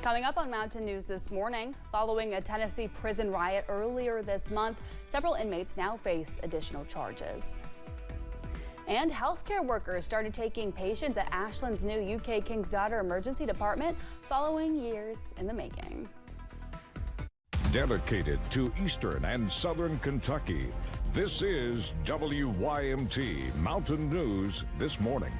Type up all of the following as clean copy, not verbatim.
Coming up on Mountain News this morning, following a Tennessee prison riot earlier this month, several inmates now face additional charges. And healthcare workers started taking patients at Ashland's new UK King's Daughter Emergency Department following years in the making. Dedicated to Eastern and Southern Kentucky, this is WYMT Mountain News this morning.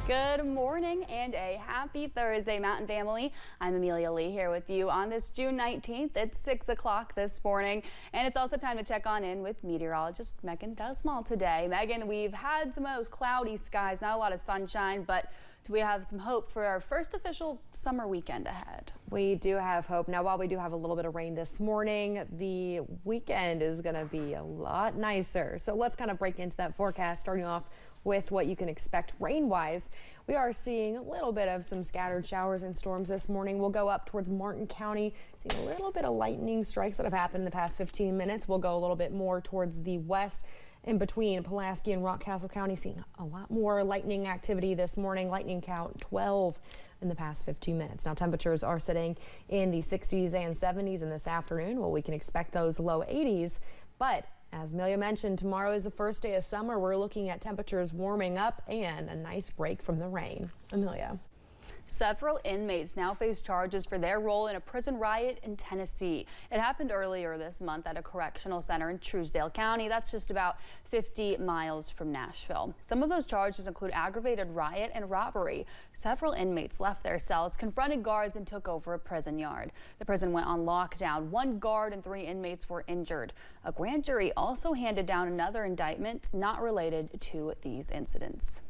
Good morning and a happy Thursday, Mountain family. I'm Amelia Lee here with you on this June 19th. It's 6 o'clock this morning, and it's also time to check on in with meteorologist Megan Dusmall today. Megan, we've had some of those cloudy skies, not a lot of sunshine, but do we have some hope for our first official summer weekend ahead? We do have hope. Now, while we do have a little bit of rain this morning, the weekend is going to be a lot nicer. So let's kind of break into that forecast, starting off with what you can expect rain-wise. We are seeing a little bit of some scattered showers and storms this morning. We'll go up towards Martin County, seeing a little bit of lightning strikes that have happened in the past 15 minutes. We'll go a little bit more towards the west, in between Pulaski and Rockcastle County, seeing a lot more lightning activity this morning. Lightning count 12 in the past 15 minutes. Now, temperatures are sitting in the 60s and 70s in this afternoon. Well, we can expect those low 80s, but as Amelia mentioned, tomorrow is the first day of summer. We're looking at temperatures warming up and a nice break from the rain. Amelia. Several inmates now face charges for their role in a prison riot in Tennessee. It happened earlier this month at a correctional center in Truesdale County. That's just about 50 miles from Nashville. Some of those charges include aggravated riot and robbery. Several inmates left their cells, confronted guards, and took over a prison yard. The prison went on lockdown. One guard and 3 inmates were injured. A grand jury also handed down another indictment not related to these incidents.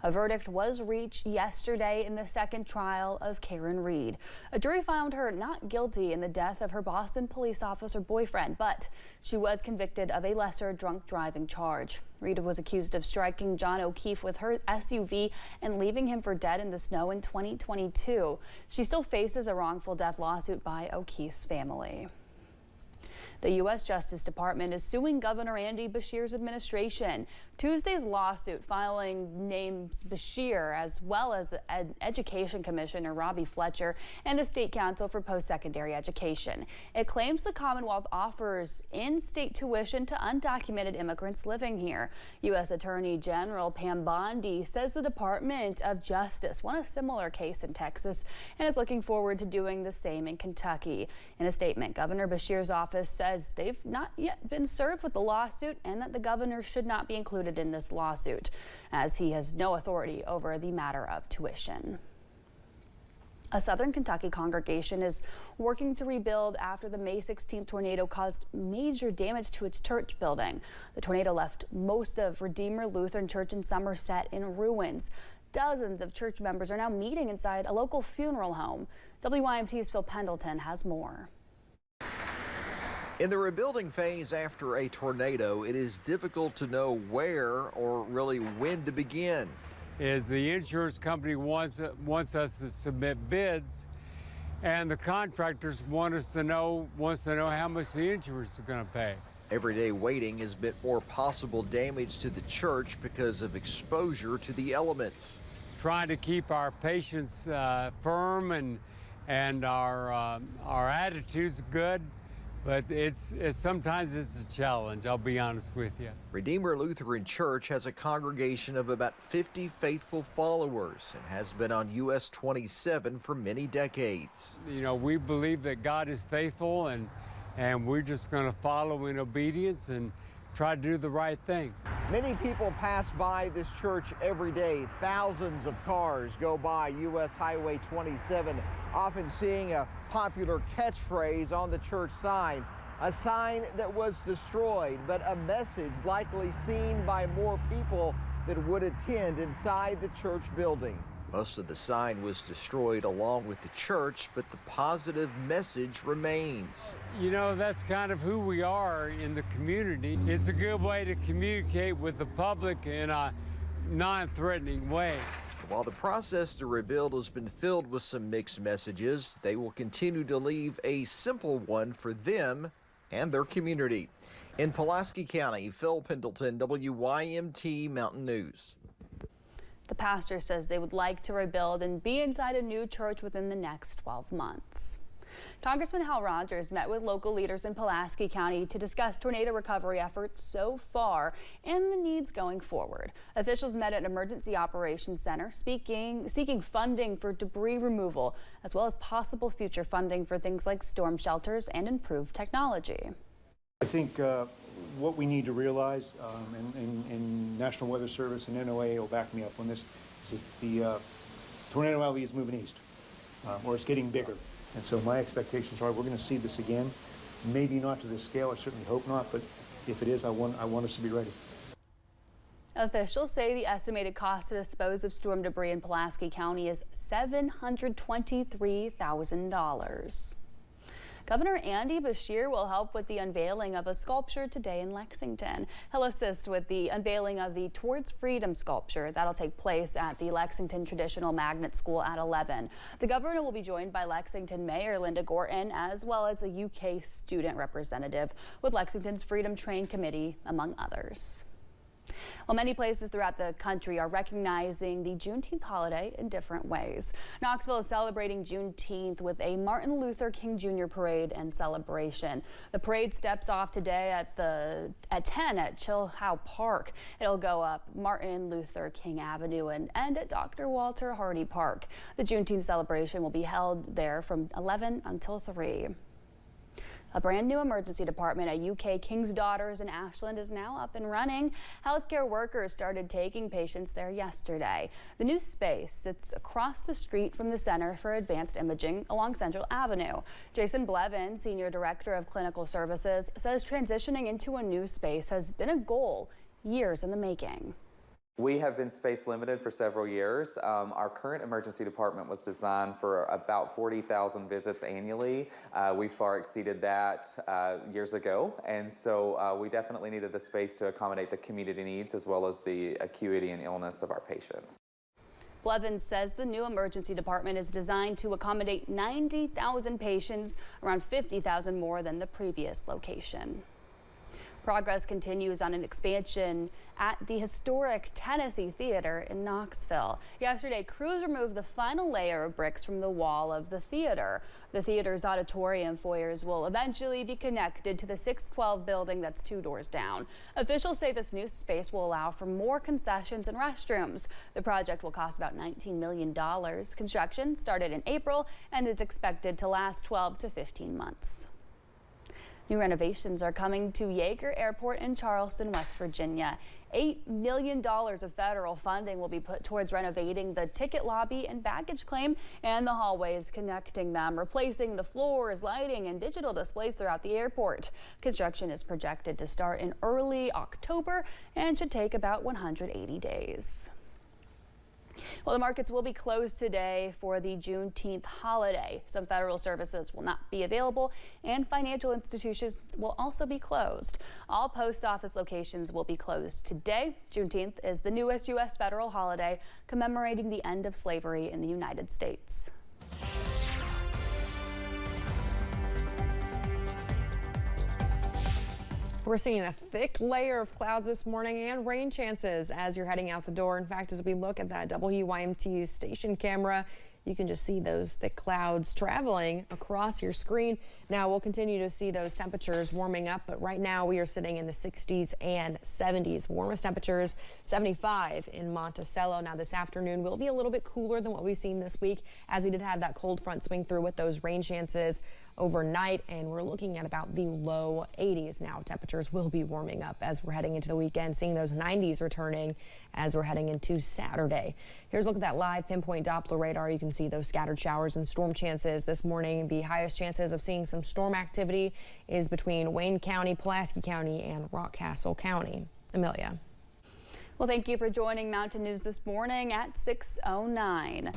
A verdict was reached yesterday in the second trial of Karen Reed. A jury found her not guilty in the death of her Boston police officer boyfriend, but she was convicted of a lesser drunk driving charge. Reed was accused of striking John O'Keefe with her SUV and leaving him for dead in the snow in 2022. She still faces a wrongful death lawsuit by O'Keefe's family. The U.S. Justice Department is suing Governor Andy Beshear's administration. Tuesday's lawsuit filing names Beshear as well as Education Commissioner Robbie Fletcher and the State Council for Post-Secondary Education. It claims the Commonwealth offers in-state tuition to undocumented immigrants living here. U.S. Attorney General Pam Bondi says the Department of Justice won a similar case in Texas and is looking forward to doing the same in Kentucky. In a statement, Governor Beshear's office says they've not yet been served with the lawsuit and that the governor should not be included in this lawsuit, as he has no authority over the matter of tuition. A Southern Kentucky congregation is working to rebuild after the May 16th tornado caused major damage to its church building. The tornado left most of Redeemer Lutheran Church in Somerset in ruins. Dozens of church members are now meeting inside a local funeral home. WYMT's Phil Pendleton has more. In the rebuilding phase after a tornado, it is difficult to know where or really when to begin. Is the insurance company wants us to submit bids, and the contractors wants to know how much the insurance is going to pay. Everyday waiting has meant more possible damage to the church because of exposure to the elements. Trying to keep our patients firm and our attitudes good. But sometimes it's a challenge, I'll be honest with you. Redeemer Lutheran Church has a congregation of about 50 faithful followers and has been on US 27 for many decades. You know, we believe that God is faithful and we're just going to follow in obedience and try to do the right thing. Many people pass by this church every day. Thousands of cars go by US Highway 27, often seeing a popular catchphrase on the church sign, a sign that was destroyed, but a message likely seen by more people that would attend inside the church building. Most of the sign was destroyed along with the church, but the positive message remains. You know, that's kind of who we are in the community. It's a good way to communicate with the public in a non-threatening way. While the process to rebuild has been filled with some mixed messages, they will continue to leave a simple one for them and their community. In Pulaski County, Phil Pendleton, WYMT Mountain News. The pastor says they would like to rebuild and be inside a new church within the next 12 months. Congressman Hal Rogers met with local leaders in Pulaski County to discuss tornado recovery efforts so far and the needs going forward. Officials met at Emergency Operations Center seeking funding for debris removal, as well as possible future funding for things like storm shelters and improved technology. I think what we need to realize, and National Weather Service and NOAA will back me up on this, is that the tornado alley is moving east, or it's getting bigger. And so my expectations are we're going to see this again. Maybe not to this scale, I certainly hope not, but if it is, I want us to be ready. Officials say the estimated cost to dispose of storm debris in Pulaski County is $723,000. Governor Andy Beshear will help with the unveiling of a sculpture today in Lexington. He'll assist with the unveiling of the Towards Freedom sculpture that'll take place at the Lexington Traditional Magnet School at 11. The governor will be joined by Lexington Mayor Linda Gorton, as well as a UK student representative with Lexington's Freedom Train Committee, among others. Well, many places throughout the country are recognizing the Juneteenth holiday in different ways. Knoxville is celebrating Juneteenth with a Martin Luther King Jr. parade and celebration. The parade steps off today at 10 at Chilhow Park. It'll go up Martin Luther King Avenue and end at Dr. Walter Hardy Park. The Juneteenth celebration will be held there from 11 until 3. A brand new emergency department at UK King's Daughters in Ashland is now up and running. Healthcare workers started taking patients there yesterday. The new space sits across the street from the Center for Advanced Imaging along Central Avenue. Jason Blevin, Senior Director of Clinical Services, says transitioning into a new space has been a goal years in the making. We have been space limited for several years. Our current emergency department was designed for about 40,000 visits annually. We far exceeded that years ago, and so we definitely needed the space to accommodate the community needs as well as the acuity and illness of our patients. Blevins says the new emergency department is designed to accommodate 90,000 patients, around 50,000 more than the previous location. Progress continues on an expansion at the historic Tennessee Theater in Knoxville. Yesterday, crews removed the final layer of bricks from the wall of the theater. The theater's auditorium foyers will eventually be connected to the 612 building that's 2 doors down. Officials say this new space will allow for more concessions and restrooms. The project will cost about $19 million. Construction started in April and is expected to last 12 to 15 months. New renovations are coming to Yeager Airport in Charleston, West Virginia. $8 million of federal funding will be put towards renovating the ticket lobby and baggage claim and the hallways connecting them, replacing the floors, lighting, and digital displays throughout the airport. Construction is projected to start in early October and should take about 180 days. Well, the markets will be closed today for the Juneteenth holiday. Some federal services will not be available and financial institutions will also be closed. All post office locations will be closed today. Juneteenth is the newest U.S. federal holiday commemorating the end of slavery in the United States. We're seeing a thick layer of clouds this morning and rain chances as you're heading out the door. In fact, as we look at that WYMT station camera, you can just see those thick clouds traveling across your screen. Now we'll continue to see those temperatures warming up, but right now we are sitting in the 60s and 70s. Warmest temperatures 75 in Monticello. Now this afternoon will be a little bit cooler than what we've seen this week, as we did have that cold front swing through with those rain chances overnight, and we're looking at about the low 80s now. Temperatures will be warming up as we're heading into the weekend, seeing those 90s returning as we're heading into Saturday. Here's a look at that live pinpoint Doppler radar. You can see those scattered showers and storm chances this morning. The highest chances of seeing some storm activity is between Wayne County, Pulaski County, and Rockcastle County. Amelia. Well, thank you for joining Mountain News this morning at 6:09.